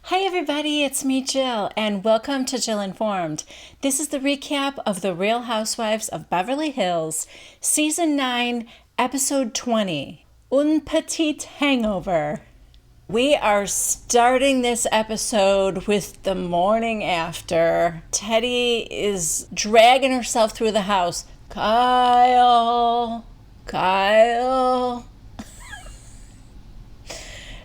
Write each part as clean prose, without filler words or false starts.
Hi everybody, it's me Jill, and welcome to Jill Informed. This is the recap of The Real Housewives of Beverly Hills, Season 9, Episode 20, Un Petit Hangover. We are starting this episode with the morning after. Teddy is dragging herself through the house. Kyle.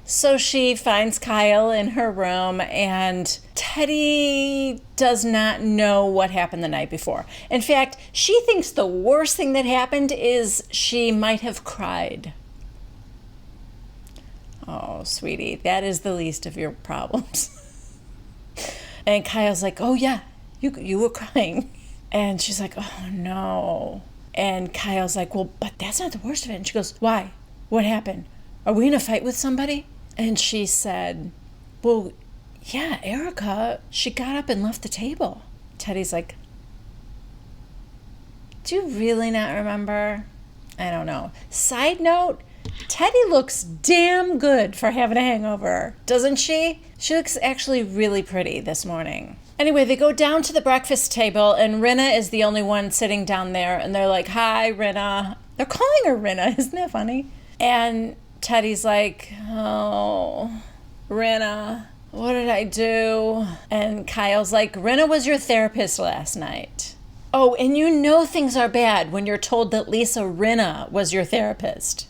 So she finds Kyle in her room, and Teddy does not know what happened the night before. In fact, she thinks the worst thing that happened is she might have cried. Oh, sweetie, that is the least of your problems. And Kyle's like, oh yeah, you were crying. And she's like, oh no. And Kyle's like, well, but that's not the worst of it. And she goes, why? What happened? Are we in a fight with somebody? And she said, well, yeah, Erica, she got up and left the table. Teddy's like, do you really not remember? I don't know. Side note, Teddy looks damn good for having a hangover, doesn't she? She looks actually really pretty this morning. Anyway, they go down to the breakfast table, and Rinna is the only one sitting down there, and they're like, hi, Rinna. They're calling her Rinna. Isn't that funny? And Teddy's like, oh, Rinna, what did I do? And Kyle's like, Rinna was your therapist last night. Oh, and you know things are bad when you're told that Lisa Rinna was your therapist.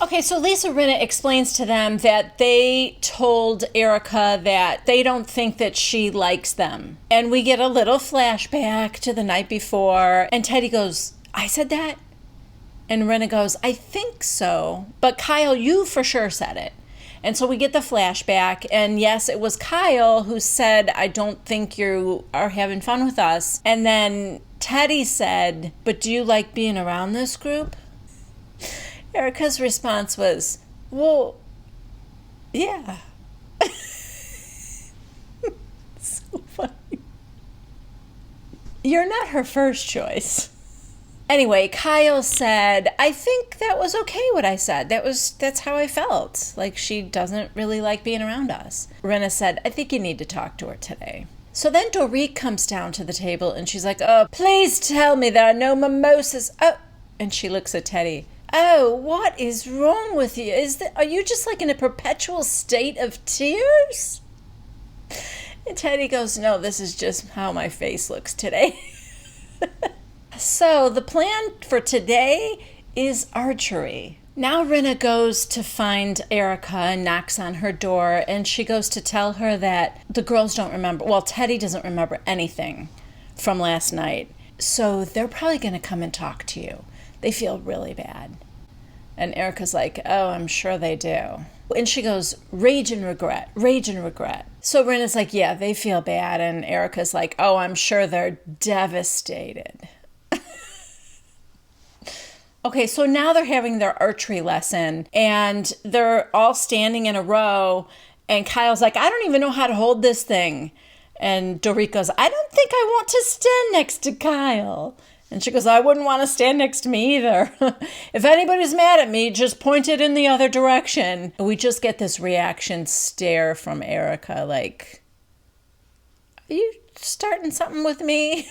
Okay, so Lisa Rinna explains to them that they told Erica that they don't think that she likes them. And we get a little flashback to the night before, and Teddy goes, I said that? And Rinna goes, I think so. But Kyle, you for sure said it. And so we get the flashback. And yes, it was Kyle who said, I don't think you are having fun with us. And then Teddy said, but do you like being around this group? Erica's response was, well, yeah. So funny. You're not her first choice. Anyway, Kyle said, I think that was okay what I said. That's how I felt. Like she doesn't really like being around us. Rinna said, I think you need to talk to her today. So then Dorit comes down to the table and she's like, oh, please tell me there are no mimosas. Oh, and she looks at Teddy. Oh, what is wrong with you? Are you just like in a perpetual state of tears? And Teddy goes, no, this is just how my face looks today. So the plan for today is archery. Now Rinna goes to find Erica and knocks on her door, and she goes to tell her that the girls don't remember. Well, Teddy doesn't remember anything from last night. So they're probably going to come and talk to you. They feel really bad. And Erica's like, oh, I'm sure they do. And she goes, rage and regret, rage and regret. So Rinna's like, yeah, they feel bad. And Erica's like, oh, I'm sure they're devastated. Okay, so now they're having their archery lesson, and they're all standing in a row, and Kyle's like, I don't even know how to hold this thing. And Dorit goes, I don't think I want to stand next to Kyle. And she goes, I wouldn't want to stand next to me either. If anybody's mad at me, just point it in the other direction. And we just get this reaction stare from Erica, like, are you starting something with me?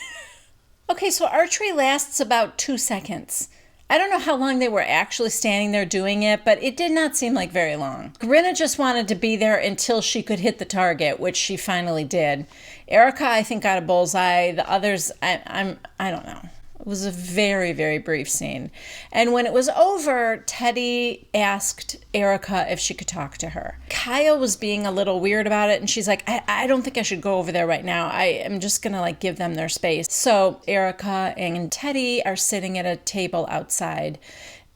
Okay, so archery lasts about 2 seconds. I don't know how long they were actually standing there doing it, but it did not seem like very long. Rinna just wanted to be there until she could hit the target, which she finally did. Erica, I think, got a bullseye. The others, I don't know. It was a very, very brief scene. And when it was over, Teddy asked Erica if she could talk to her. Kyle was being a little weird about it, and she's like, I don't think I should go over there right now. I am just going to like give them their space. So Erica and Teddy are sitting at a table outside,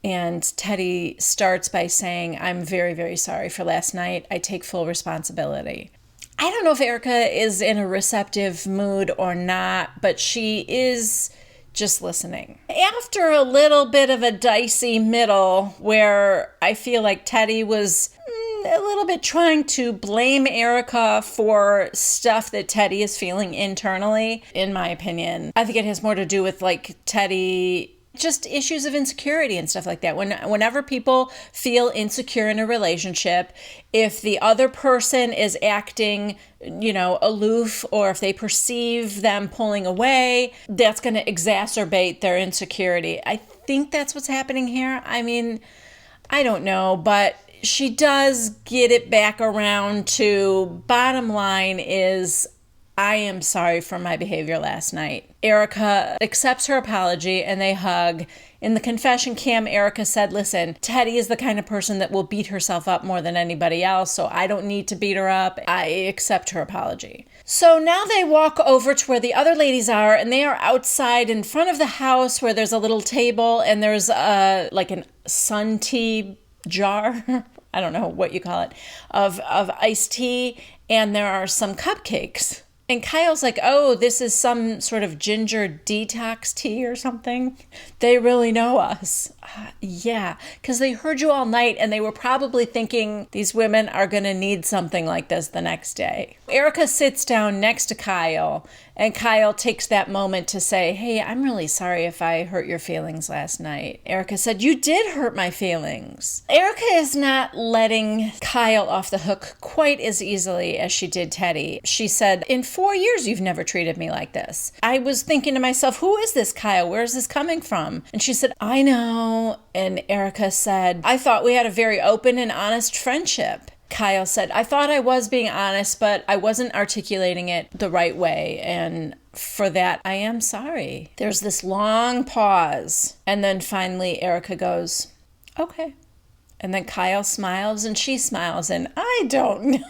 and Teddy starts by saying, I'm very, very sorry for last night. I take full responsibility. I don't know if Erica is in a receptive mood or not, but she is just listening. After a little bit of a dicey middle where I feel like Teddy was a little bit trying to blame Erica for stuff that Teddy is feeling internally, in my opinion. I think it has more to do with like Teddy just issues of insecurity and stuff like that. Whenever people feel insecure in a relationship, if the other person is acting, aloof, or if they perceive them pulling away, that's going to exacerbate their insecurity. I think that's what's happening here. I mean, I don't know, but she does get it back around to bottom line is, I am sorry for my behavior last night. Erica accepts her apology and they hug. In the confession cam, Erica said, listen, Teddy is the kind of person that will beat herself up more than anybody else, so I don't need to beat her up. I accept her apology. So now they walk over to where the other ladies are, and they are outside in front of the house where there's a little table and there's like an sun tea jar. I don't know what you call it, of iced tea, and there are some cupcakes. And Kyle's like, oh, this is some sort of ginger detox tea or something. They really know us. Yeah, because they heard you all night and they were probably thinking these women are going to need something like this the next day. Erica sits down next to Kyle, and Kyle takes that moment to say, hey, I'm really sorry if I hurt your feelings last night. Erica said, you did hurt my feelings. Erica is not letting Kyle off the hook quite as easily as she did Teddy. She said, in 4 years, you've never treated me like this. I was thinking to myself, who is this Kyle? Where is this coming from? And she said, I know. And Erica said, I thought we had a very open and honest friendship. Kyle said, I thought I was being honest, but I wasn't articulating it the right way. And for that, I am sorry. There's this long pause. And then finally, Erica goes, okay. And then Kyle smiles and she smiles. And I don't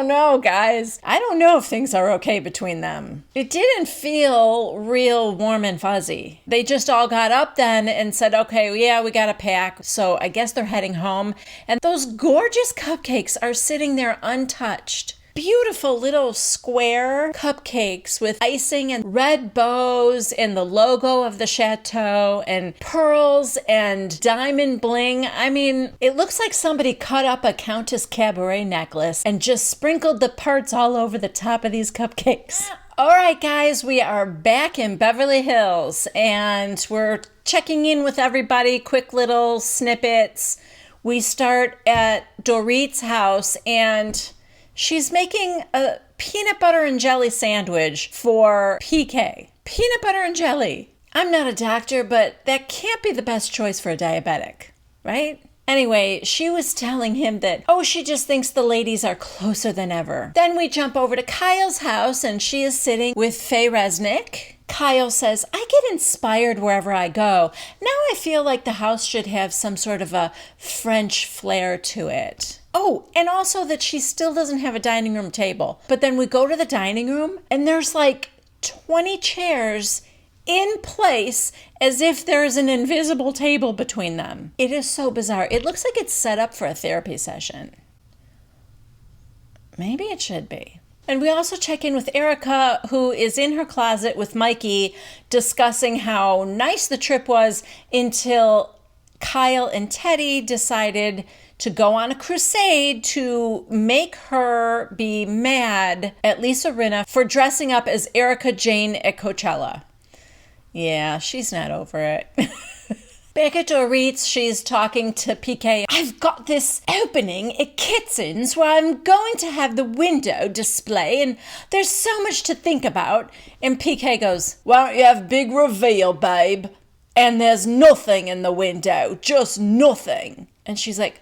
know, guys. I don't know if things are okay between them. It didn't feel real warm and fuzzy. They just all got up then and said, okay, yeah, we got to pack. So I guess they're heading home. And those gorgeous cupcakes are sitting there untouched. Beautiful little square cupcakes with icing and red bows and the logo of the chateau and pearls and diamond bling. I mean, it looks like somebody cut up a Countess Cabaret necklace and just sprinkled the parts all over the top of these cupcakes. All right, guys, we are back in Beverly Hills and we're checking in with everybody. Quick little snippets. We start at Dorit's house and she's making a peanut butter and jelly sandwich for PK. Peanut butter and jelly. I'm not a doctor, but that can't be the best choice for a diabetic, right? Anyway, she was telling him that, she just thinks the ladies are closer than ever. Then we jump over to Kyle's house and she is sitting with Faye Resnick. Kyle says, I get inspired wherever I go. Now I feel like the house should have some sort of a French flair to it. Oh, and also that she still doesn't have a dining room table. But then we go to the dining room and there's like 20 chairs in place as if there's an invisible table between them. It is so bizarre. It looks like it's set up for a therapy session. Maybe it should be. And we also check in with Erica, who is in her closet with Mikey, discussing how nice the trip was until Kyle and Teddy decided to go on a crusade to make her be mad at Lisa Rinna for dressing up as Erica Jane at Coachella. Yeah, she's not over it. Back at Dorit's, she's talking to PK. I've got this opening at Kitsen's where I'm going to have the window display and there's so much to think about. And PK goes, why don't you have a big reveal, babe? And there's nothing in the window, just nothing. And she's like,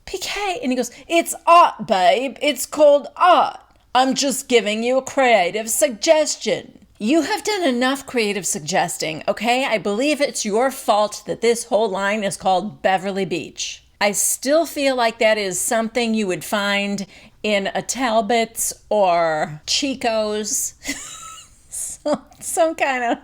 PK. And he goes, it's art, babe. It's called art. I'm just giving you a creative suggestion. You have done enough creative suggesting, okay? I believe it's your fault that this whole line is called Beverly Beach. I still feel like that is something you would find in a Talbot's or Chico's. some kind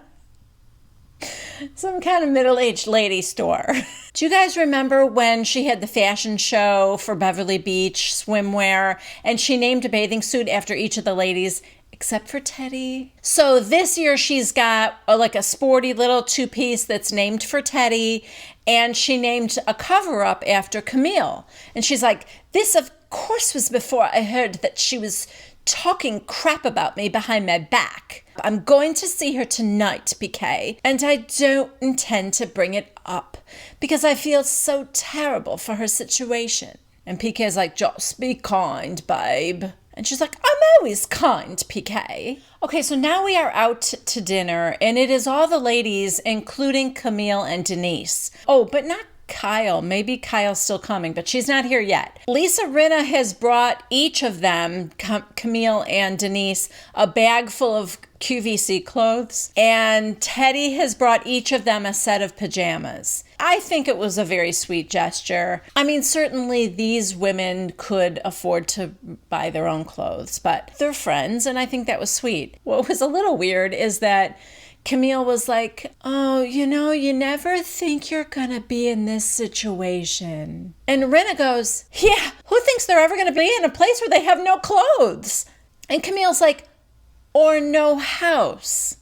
of middle-aged lady store. Do you guys remember when she had the fashion show for Beverly Beach swimwear and she named a bathing suit after each of the ladies except for Teddy? So this year she's got a sporty little two-piece that's named for Teddy, and she named a cover-up after Camille. And she's like, this of course was before I heard that she was talking crap about me behind my back. I'm going to see her tonight, PK, and I don't intend to bring it up because I feel so terrible for her situation. And PK's like, just be kind, babe. And she's like, I'm always kind, PK. Okay, so now we are out to dinner, and it is all the ladies, including Camille and Denise. Oh, but not Kyle. Maybe Kyle's still coming, but she's not here yet. Lisa Rinna has brought each of them, Camille and Denise, a bag full of QVC clothes, and Teddy has brought each of them a set of pajamas. I think it was a very sweet gesture. I mean, certainly these women could afford to buy their own clothes, but they're friends, and I think that was sweet. What was a little weird is that Camille was like, oh, you never think you're gonna be in this situation. And Rinna goes, yeah, who thinks they're ever gonna be in a place where they have no clothes? And Camille's like, or no house.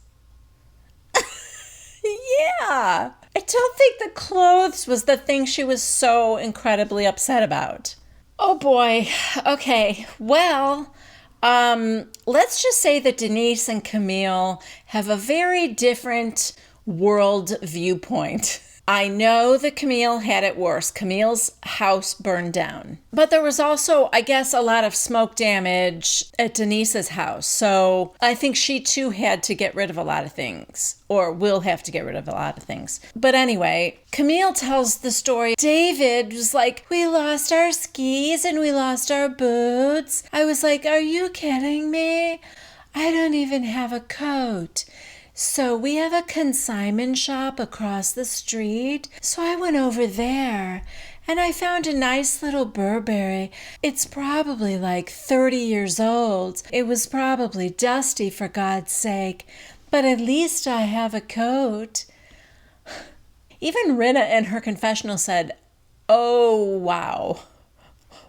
Yeah. I don't think the clothes was the thing she was so incredibly upset about. Oh boy. Okay. Well, let's just say that Denise and Camille have a very different world viewpoint. I know that Camille had it worse. Camille's house burned down. But there was also, I guess, a lot of smoke damage at Denise's house. So I think she too had to get rid of a lot of things, or will have to get rid of a lot of things. But anyway, Camille tells the story. David was like, we lost our skis and we lost our boots. I was like, are you kidding me? I don't even have a coat. So we have a consignment shop across the street. So I went over there and I found a nice little Burberry. It's probably like 30 years old. It was probably dusty, for God's sake, but at least I have a coat. Even Rinna in her confessional said, oh, wow.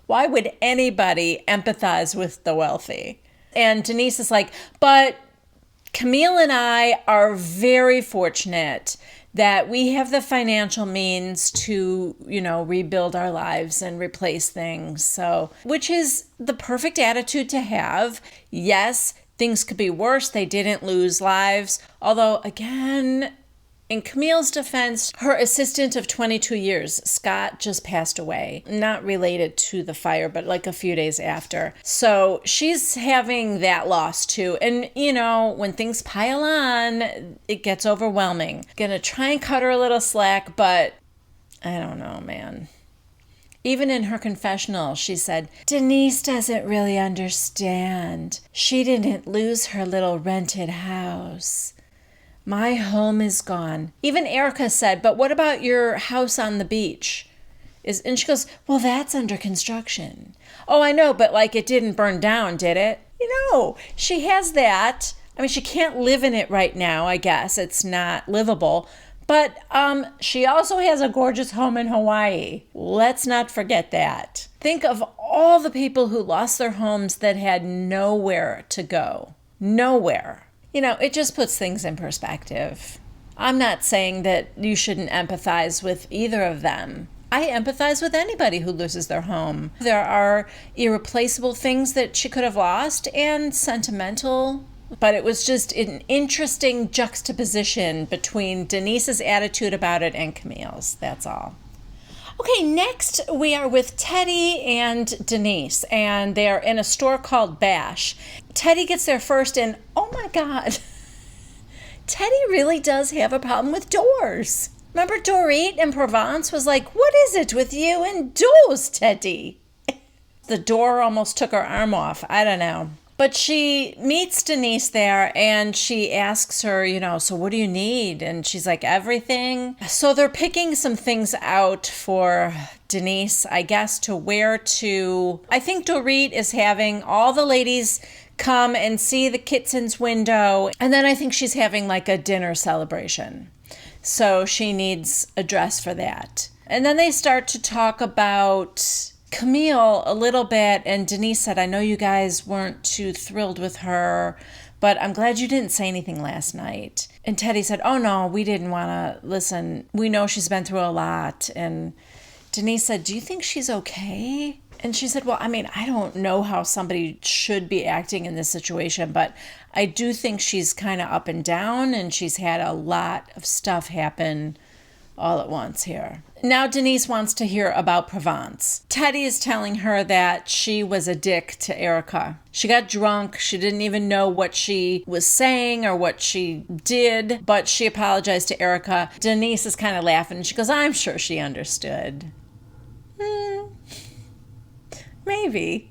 Why would anybody empathize with the wealthy? And Denise is like, but Camille and I are very fortunate that we have the financial means to, rebuild our lives and replace things. So, which is the perfect attitude to have. Yes, things could be worse. They didn't lose lives. Although, again, in Camille's defense, her assistant of 22 years, Scott, just passed away. Not related to the fire, but like a few days after. So she's having that loss too. And, when things pile on, it gets overwhelming. Gonna try and cut her a little slack, but I don't know, man. Even in her confessional, she said, Denise doesn't really understand. She didn't lose her little rented house. My home is gone. Even Erica said, but what about your house on the beach? And she goes, well, that's under construction. Oh, I know, but it didn't burn down, did it? She has that. I mean, she can't live in it right now, I guess. It's not livable. But she also has a gorgeous home in Hawaii. Let's not forget that. Think of all the people who lost their homes that had nowhere to go. Nowhere. It just puts things in perspective. I'm not saying that you shouldn't empathize with either of them. I empathize with anybody who loses their home. There are irreplaceable things that she could have lost and sentimental, but it was just an interesting juxtaposition between Denise's attitude about it and Camille's. That's all. Okay, next we are with Teddy and Denise, and they are in a store called Bash. Teddy gets there first, and oh my God, Teddy really does have a problem with doors. Remember Dorit in Provence was like, what is it with you and doors, Teddy? The door almost took her arm off. I don't know. But she meets Denise there and she asks her, so what do you need? And she's like, everything. So they're picking some things out for Denise, I guess, to wear to, I think Dorit is having all the ladies come and see the kitchen's window. And then I think she's having a dinner celebration. So she needs a dress for that. And then they start to talk about Camille a little bit, and Denise said, I know you guys weren't too thrilled with her, but I'm glad you didn't say anything last night. And Teddy said, oh no, we didn't want to listen. We know she's been through a lot, and Denise said, do you think she's okay? And she said, well, I mean, I don't know how somebody should be acting in this situation, but I do think she's kind of up and down, and she's had a lot of stuff happen all at once here. Now Denise wants to hear about Provence. Teddy is telling her that she was a dick to Erica. She got drunk. She didn't even know what she was saying or what she did, but she apologized to Erica. Denise is kind of laughing. She goes, I'm sure she understood. Maybe.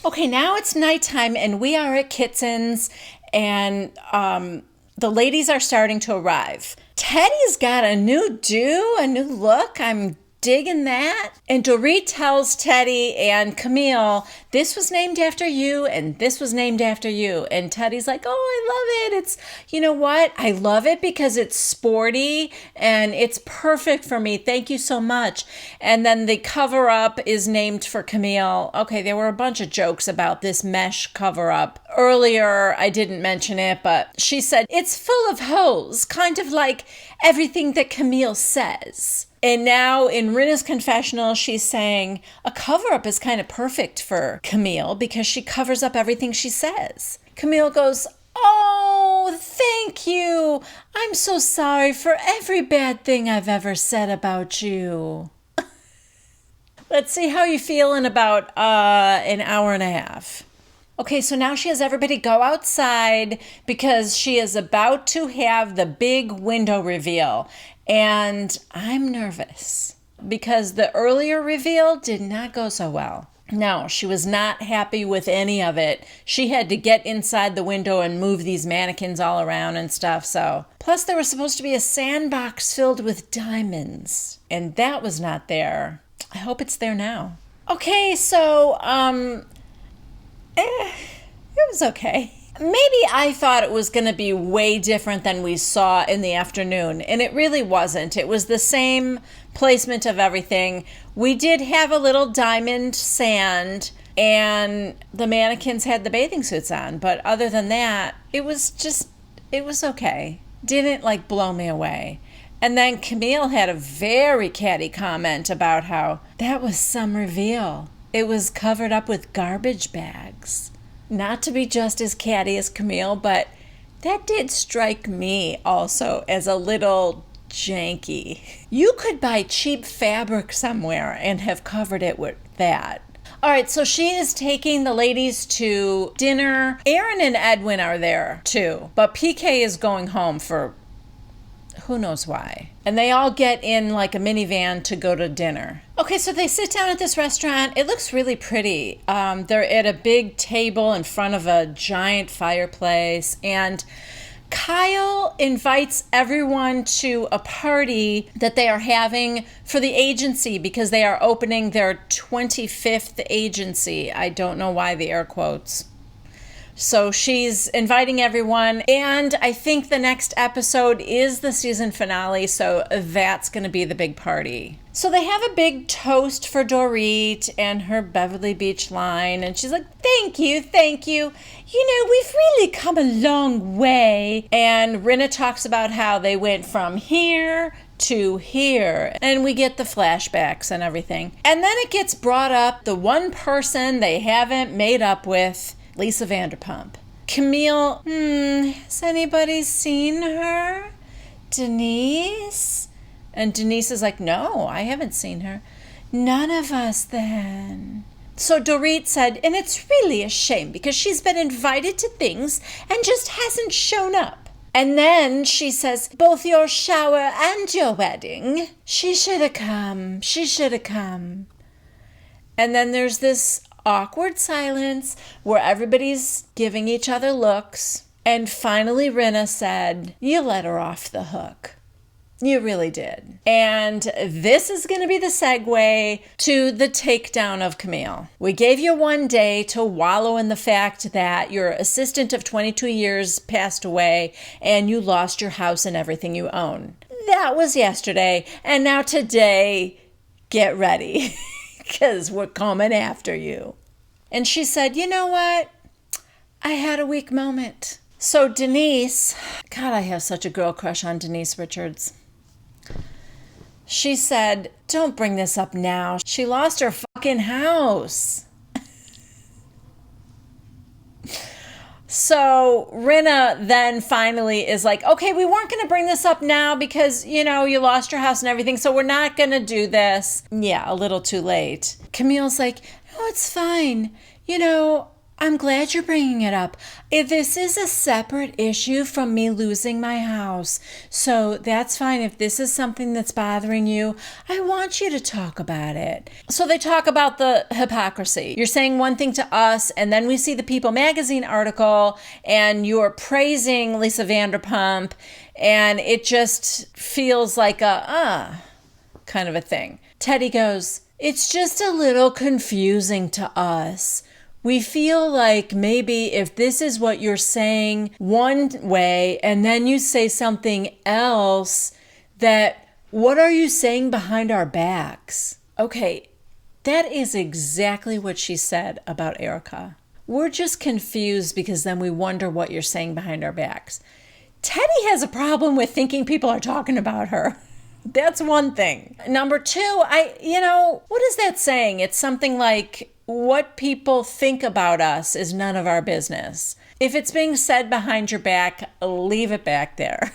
Okay, now it's nighttime and we are at Kitson's, and the ladies are starting to arrive. Teddy's got a new look. I'm digging that. And Dorit tells Teddy and Camille, this was named after you and this was named after you. And Teddy's like, oh, I love it. It's, you know what? I love it because it's sporty and it's perfect for me. Thank you so much. And then the cover up is named for Camille. Okay, there were a bunch of jokes about this mesh cover up. Earlier, I didn't mention it, but she said, it's full of holes, kind of like everything that Camille says. And now in Rinna's confessional, she's saying a cover-up is kind of perfect for Camille because she covers up everything she says. Camille goes, oh, thank you. I'm so sorry for every bad thing I've ever said about you. Let's see how you feel in about an hour and a half. Okay, so now she has everybody go outside because she is about to have the big window reveal. And I'm nervous because the earlier reveal did not go so well. No, she was not happy with any of it. She had to get inside the window and move these mannequins all around and stuff. So, plus there was supposed to be a sandbox filled with diamonds, and that was not there. I hope it's there now. Okay, so it was okay. Maybe I thought it was going to be way different than we saw in the afternoon, and it really wasn't. It was the same placement of everything. We did have a little diamond sand, and the mannequins had the bathing suits on, but other than that, it was okay. Didn't blow me away. And then Camille had a very catty comment about how that was some reveal. It was covered up with garbage bags. Not to be just as catty as Camille, but that did strike me also as a little janky. You could buy cheap fabric somewhere and have covered it with that. All right, so she is taking the ladies to dinner. Aaron and Edwin are there too, but PK is going home for who knows why. And they all get in like a minivan to go to dinner. Okay, so they sit down at this restaurant. It looks really pretty. They're at a big table in front of a giant fireplace. And Kyle invites everyone to a party that they are having for the agency because they are opening their 25th agency. I don't know why the air quotes. So she's inviting everyone, and I think the next episode is the season finale, so that's going to be the big party. So they have a big toast for Dorit and her Beverly Beach line, and she's like, thank you. You know, we've really come a long way. And Rinna talks about how they went from here to here, and we get the flashbacks and everything. And then it gets brought up, the one person they haven't made up with, Lisa Vanderpump. Camille, has anybody seen her? Denise? And Denise is like, no, I haven't seen her. None of us then. So Dorit said, and it's really a shame because she's been invited to things and just hasn't shown up. And then she says, both your shower and your wedding. She should have come. And then there's this awkward silence where everybody's giving each other looks. And finally Rinna said, you let her off the hook. You really did. And this is going to be the segue to the takedown of Camille. We gave you one day to wallow in the fact that your assistant of 22 years passed away and you lost your house and everything you own. That was yesterday. And now today, get ready. Because we're coming after you. And she said, you know what? I had a weak moment. So Denise, God, I have such a girl crush on Denise Richards. She said, don't bring this up now. She lost her fucking house. So Rinna then finally is like, okay, we weren't going to bring this up now because, you lost your house and everything, so we're not going to do this. Yeah, a little too late. Camille's like, oh, it's fine. I'm glad you're bringing it up. If this is a separate issue from me losing my house, so that's fine. If this is something that's bothering you, I want you to talk about it. So they talk about the hypocrisy. You're saying one thing to us, and then we see the People magazine article, and you're praising Lisa Vanderpump, and it just feels like a kind of a thing. Teddy goes, it's just a little confusing to us. We feel like maybe if this is what you're saying one way and then you say something else, that what are you saying behind our backs? Okay, that is exactly what she said about Erica. We're just confused because then we wonder what you're saying behind our backs. Teddy has a problem with thinking people are talking about her. That's one thing. Number two, what is that saying? It's something like, what people think about us is none of our business. If it's being said behind your back, leave it back there.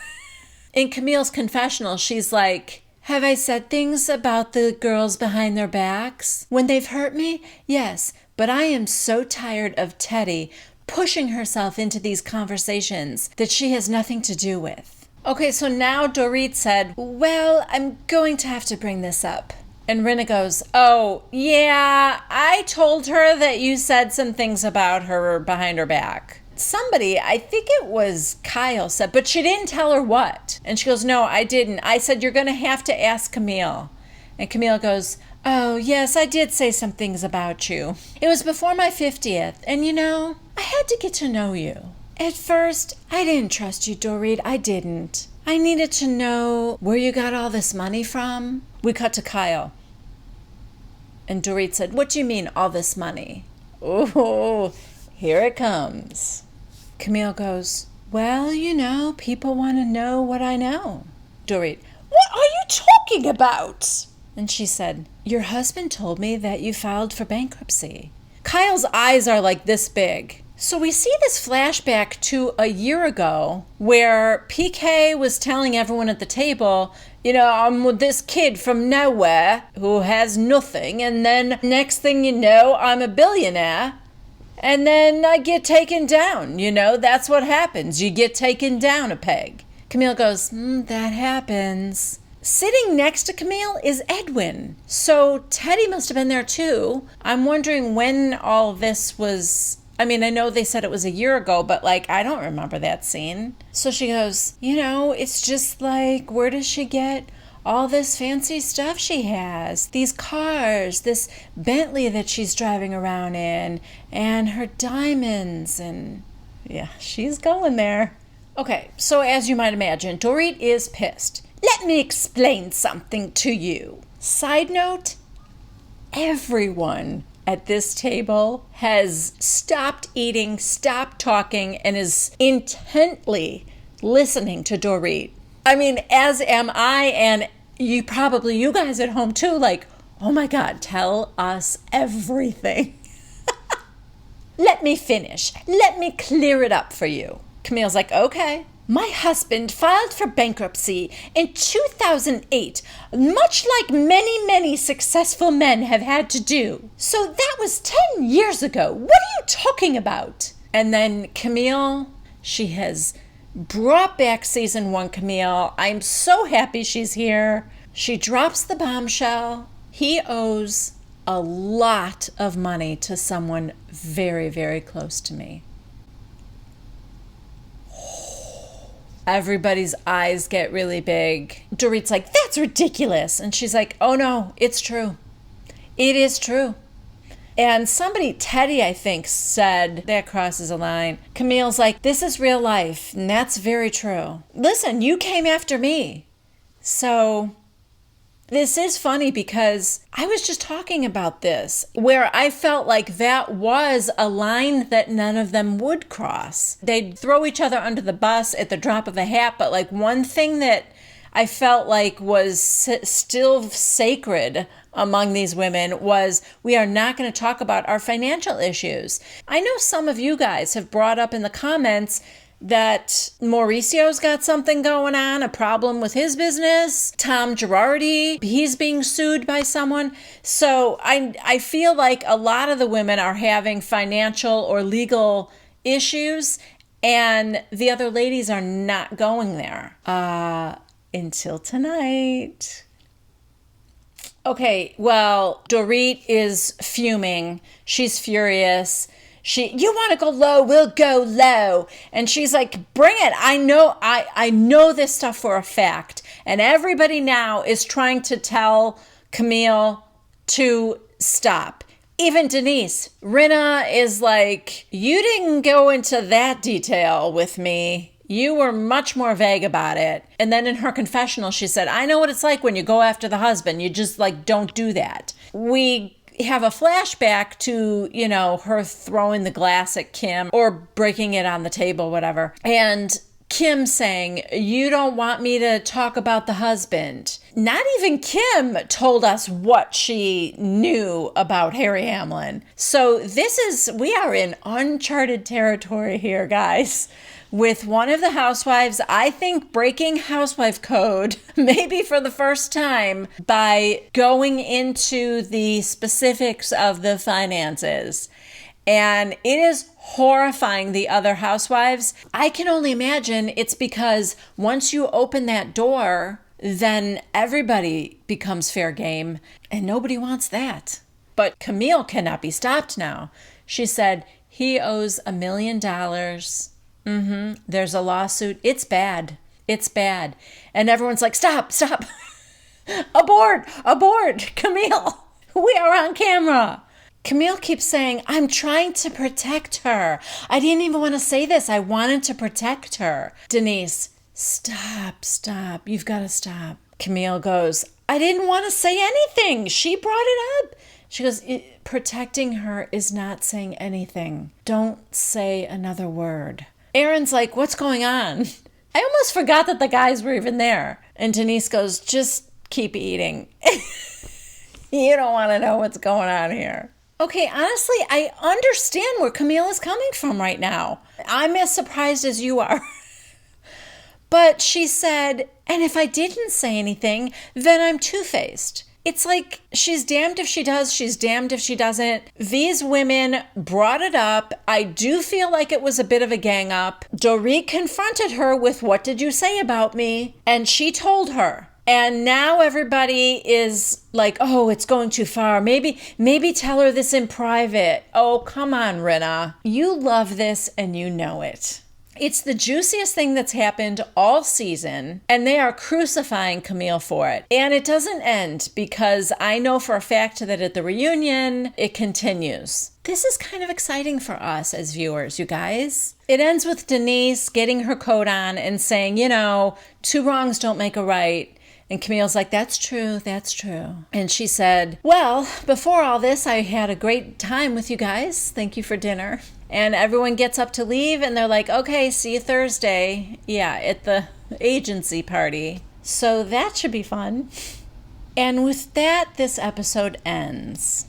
In Camille's confessional, she's like, have I said things about the girls behind their backs when they've hurt me? Yes, but I am so tired of Teddy pushing herself into these conversations that she has nothing to do with. Okay, so now Dorit said, well, I'm going to have to bring this up. And Rinna goes, oh, yeah, I told her that you said some things about her behind her back. Somebody, I think it was Kyle, said, but she didn't tell her what. And she goes, no, I didn't. I said, you're going to have to ask Camille. And Camille goes, oh, yes, I did say some things about you. It was before my 50th. And I had to get to know you. At first, I didn't trust you, Dorit. I didn't. I needed to know where you got all this money from. We cut to Kyle. And Dorit said, what do you mean, all this money? Oh, here it comes. Camille goes, well, people want to know what I know. Dorit, what are you talking about? And she said, your husband told me that you filed for bankruptcy. Kyle's eyes are like this big. So we see this flashback to a year ago where PK was telling everyone at the table, I'm with this kid from nowhere who has nothing, and then next thing you know, I'm a billionaire, and then I get taken down. That's what happens. You get taken down a peg. Camille goes, that happens. Sitting next to Camille is Edwin. So Teddy must have been there too. I'm wondering when all this was... I know they said it was a year ago, but I don't remember that scene. So she goes, it's just like, where does she get all this fancy stuff she has? These cars, this Bentley that she's driving around in, and her diamonds, and yeah, she's going there. Okay, so as you might imagine, Dorit is pissed. Let me explain something to you. Side note, everyone at this table has stopped eating, stopped talking, and is intently listening to Dorit. As am I, and you guys at home too, oh my God, tell us everything. Let me finish. Let me clear it up for you. Camille's like, okay. My husband filed for bankruptcy in 2008, much like many, many successful men have had to do. So that was 10 years ago. What are you talking about? And then Camille, she has brought back season 1 Camille. I'm so happy she's here. She drops the bombshell. He owes a lot of money to someone very, very close to me. Everybody's eyes get really big. Dorit's like, that's ridiculous. And she's like, oh no, it's true. It is true. And Teddy, I think, said, that crosses a line. Camille's like, this is real life. And that's very true. Listen, you came after me. So this is funny because I was just talking about this, where I felt like that was a line that none of them would cross. They'd throw each other under the bus at the drop of a hat, but one thing that I felt like was still sacred among these women was we are not going to talk about our financial issues. I know some of you guys have brought up in the comments that Mauricio's got something going on, a problem with his business. Tom Girardi, he's being sued by someone. So I feel like a lot of the women are having financial or legal issues, and the other ladies are not going there. Until tonight. Okay, well, Dorit is fuming. She's furious. You want to go low, we'll go low. And she's like, bring it. I know this stuff for a fact. And everybody now is trying to tell Camille to stop. Even Denise. Rinna is like, you didn't go into that detail with me. You were much more vague about it. And then in her confessional, she said, I know what it's like when you go after the husband. You just don't do that. We have a flashback to, her throwing the glass at Kim or breaking it on the table, whatever. And Kim saying, you don't want me to talk about the husband. Not even Kim told us what she knew about Harry Hamlin. So we are in uncharted territory here, guys. With one of the housewives, I think, breaking housewife code, maybe for the first time, by going into the specifics of the finances. And it is horrifying, the other housewives. I can only imagine it's because once you open that door, then everybody becomes fair game, and nobody wants that. But Camille cannot be stopped now. She said, he owes $1 million. There's a lawsuit. It's bad. It's bad. And everyone's like, stop. Abort, Camille. We are on camera. Camille keeps saying, I'm trying to protect her. I didn't even want to say this. I wanted to protect her. Denise, stop. You've got to stop. Camille goes, I didn't want to say anything. She brought it up. She goes, protecting her is not saying anything. Don't say another word. Aaron's like, what's going on? I almost forgot that the guys were even there. And Denise goes, just keep eating. You don't want to know what's going on here. Okay, honestly, I understand where Camille is coming from right now. I'm as surprised as you are. But she said, and if I didn't say anything, then I'm two-faced. It's like she's damned if she does, she's damned if she doesn't. These women brought it up. I do feel like it was a bit of a gang up. Dorit confronted her with, what did you say about me? And she told her. And now everybody is like, oh, it's going too far. Maybe tell her this in private. Oh, come on, Rinna. You love this and you know it. It's the juiciest thing that's happened all season, and they are crucifying Camille for it. And it doesn't end, because I know for a fact that at the reunion, it continues. This is kind of exciting for us as viewers, you guys. It ends with Denise getting her coat on and saying, two wrongs don't make a right. And Camille's like, that's true. And she said, well, before all this, I had a great time with you guys. Thank you for dinner. And everyone gets up to leave, and they're like, okay, see you Thursday. Yeah, at the agency party. So that should be fun. And with that, this episode ends.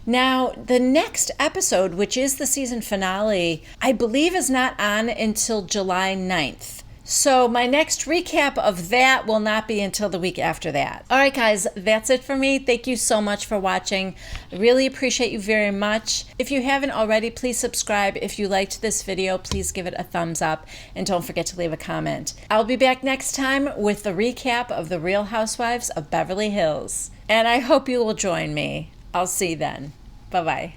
Now, the next episode, which is the season finale, I believe is not on until July 9th. So my next recap of that will not be until the week after that. All right, guys, that's it for me. Thank you so much for watching. I really appreciate you very much. If you haven't already, please subscribe. If you liked this video, please give it a thumbs up. And don't forget to leave a comment. I'll be back next time with the recap of The Real Housewives of Beverly Hills. And I hope you will join me. I'll see you then. Bye-bye.